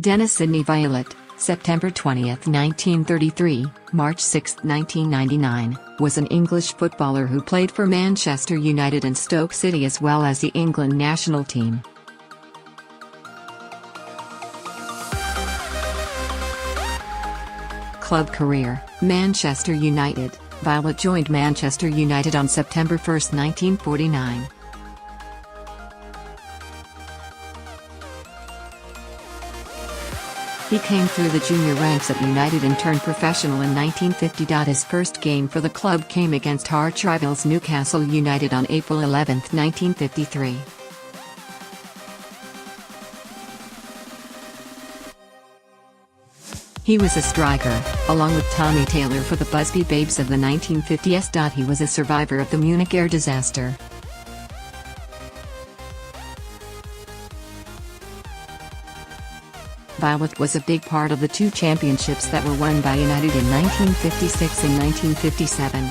Dennis Sidney Viollet, September 20, 1933, March 6, 1999, was an English footballer who played for Manchester United and Stoke City as well as the England national team. Club career: Manchester United. Viollet joined Manchester United on September 1, 1949. He came through the junior ranks at United and turned professional in 1950. His first game for the club came against arch rivals Newcastle United on April 11, 1953. He was a striker, along with Tommy Taylor for the Busby Babes of the 1950s. He was a survivor of the Munich air disaster. Viollet was a big part of the two championships that were won by United in 1956 and 1957.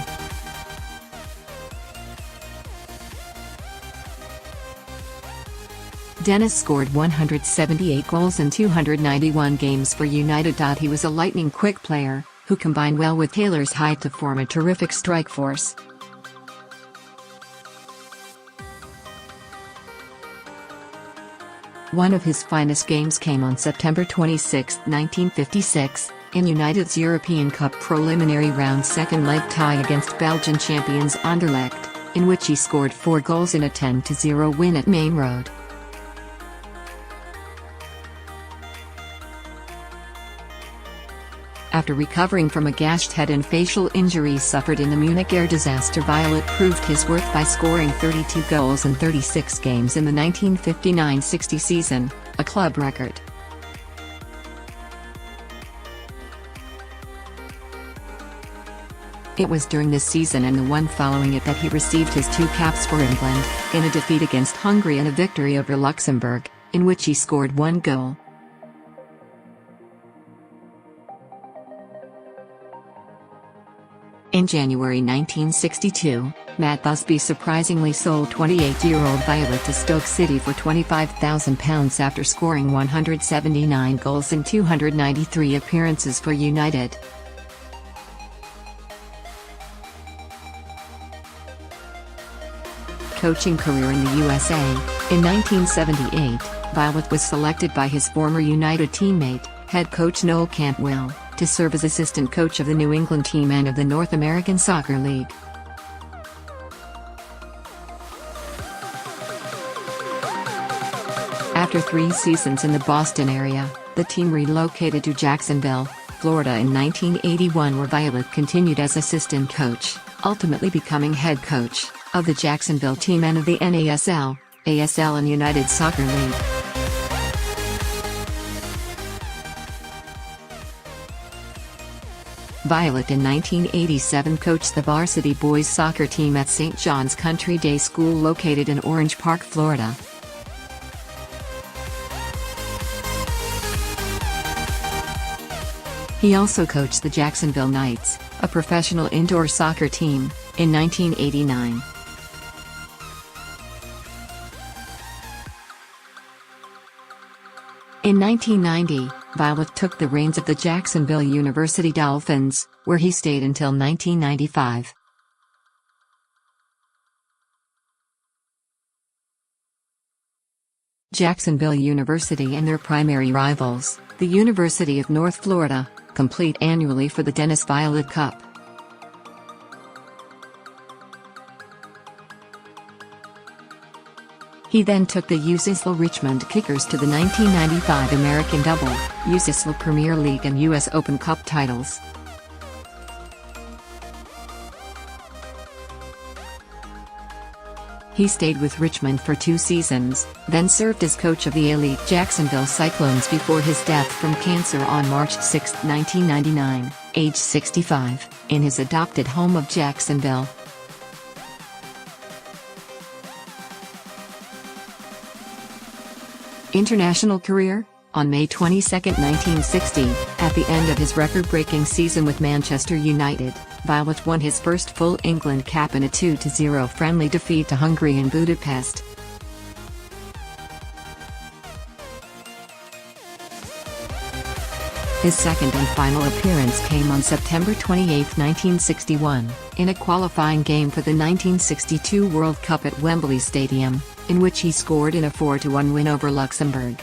Dennis scored 178 goals in 291 games for United. He was a lightning-quick player, who combined well with Taylor's height to form a terrific strike force. One of his finest games came on September 26, 1956, in United's European Cup preliminary round second leg tie against Belgian champions Anderlecht, in which he scored 4 goals in a 10-0 win at Main Road. After recovering from a gashed head and facial injuries suffered in the Munich air disaster, Viollet proved his worth by scoring 32 goals in 36 games in the 1959-60 season, a club record. It was during this season and the one following it that he received his 2 caps for England, in a defeat against Hungary and a victory over Luxembourg, in which he scored 1 goal. In January 1962, Matt Busby surprisingly sold 28-year-old Viollet to Stoke City for £25,000 after scoring 179 goals in 293 appearances for United. Coaching career in the USA. In 1978, Viollet was selected by his former United teammate, head coach Noel Cantwell, to serve as assistant coach of the New England team and of the North American Soccer League. After 3 seasons in the Boston area, the team relocated to Jacksonville, Florida in 1981, where Viollet continued as assistant coach, ultimately becoming head coach of the Jacksonville team and of the NASL, ASL and United Soccer League. Viollet in 1987 coached the varsity boys soccer team at St. John's Country Day School located in Orange Park, Florida. He also coached the Jacksonville Knights, a professional indoor soccer team, in 1989. In 1990, Viollet took the reins of the Jacksonville University Dolphins, where he stayed until 1995. Jacksonville University and their primary rivals, the University of North Florida, compete annually for the Dennis Viollet Cup. He then took the USISL Richmond Kickers to the 1995 American Double, USISL Premier League and US Open Cup titles. He stayed with Richmond for 2 seasons, then served as coach of the elite Jacksonville Cyclones before his death from cancer on March 6, 1999, age 65, in his adopted home of Jacksonville. International career. On May 22, 1960, at the end of his record-breaking season with Manchester United, Viollet won his first full England cap in a 2-0 friendly defeat to Hungary in Budapest. His second and final appearance came on September 28, 1961, in a qualifying game for the 1962 World Cup at Wembley Stadium, in which he scored in a 4-1 win over Luxembourg.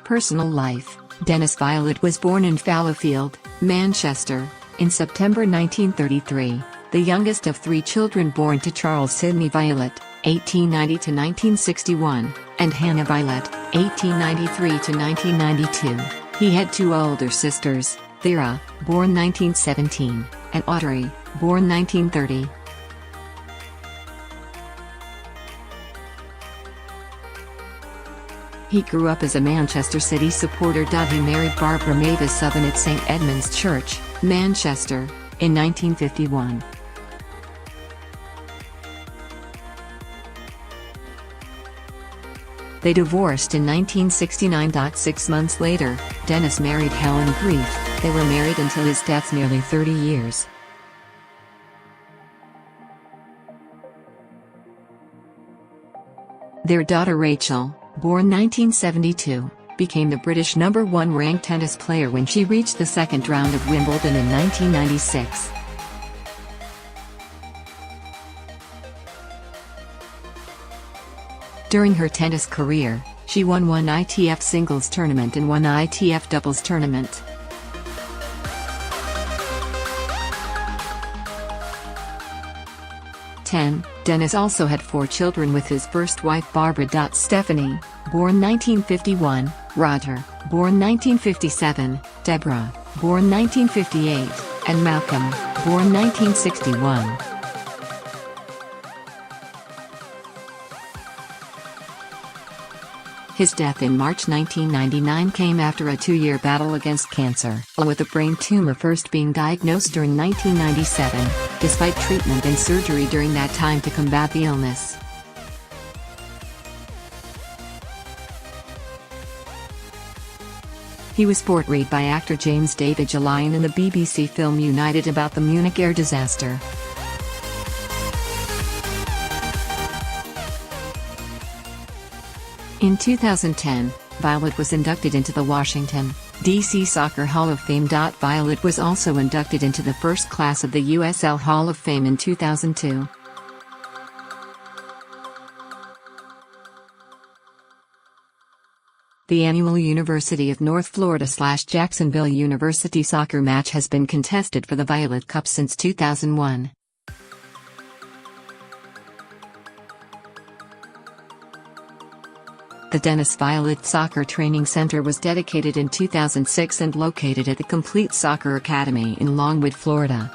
Personal life. Dennis Viollet was born in Fallowfield, Manchester, in September 1933, the youngest of three children born to Charles Sidney Viollet, 1890–1961, and Hannah Viollet, 1893–1992. He had two older sisters, Thera, born 1917, and Audrey, born 1930. He grew up as a Manchester City supporter. He married Barbara Mavis Southern at St Edmund's Church, Manchester, in 1951. They divorced in 1969. 6 months later, Dennis married Helen Grief. They were married until his death nearly 30 years. Their daughter Rachel, born 1972, became the British #1 ranked tennis player when she reached the second round of Wimbledon in 1996. During her tennis career, she won one ITF singles tournament and one ITF doubles tournament. Dennis also had 4 children with his first wife Barbara. Stephanie, born 1951, Roger, born 1957, Deborah, born 1958, and Malcolm, born 1961. His death in March 1999 came after a 2-year battle against cancer, with a brain tumor first being diagnosed during 1997, despite treatment and surgery during that time to combat the illness. He was portrayed by actor James David Lyon in the BBC film United about the Munich air disaster. In 2010, Viollet was inducted into the Washington, D.C. Soccer Hall of Fame. Viollet was also inducted into the first class of the USL Hall of Fame in 2002. The annual University of North Florida/Jacksonville University soccer match has been contested for the Viollet Cup since 2001. The Dennis Viollet Soccer Training Center was dedicated in 2006 and located at the Complete Soccer Academy in Longwood, Florida.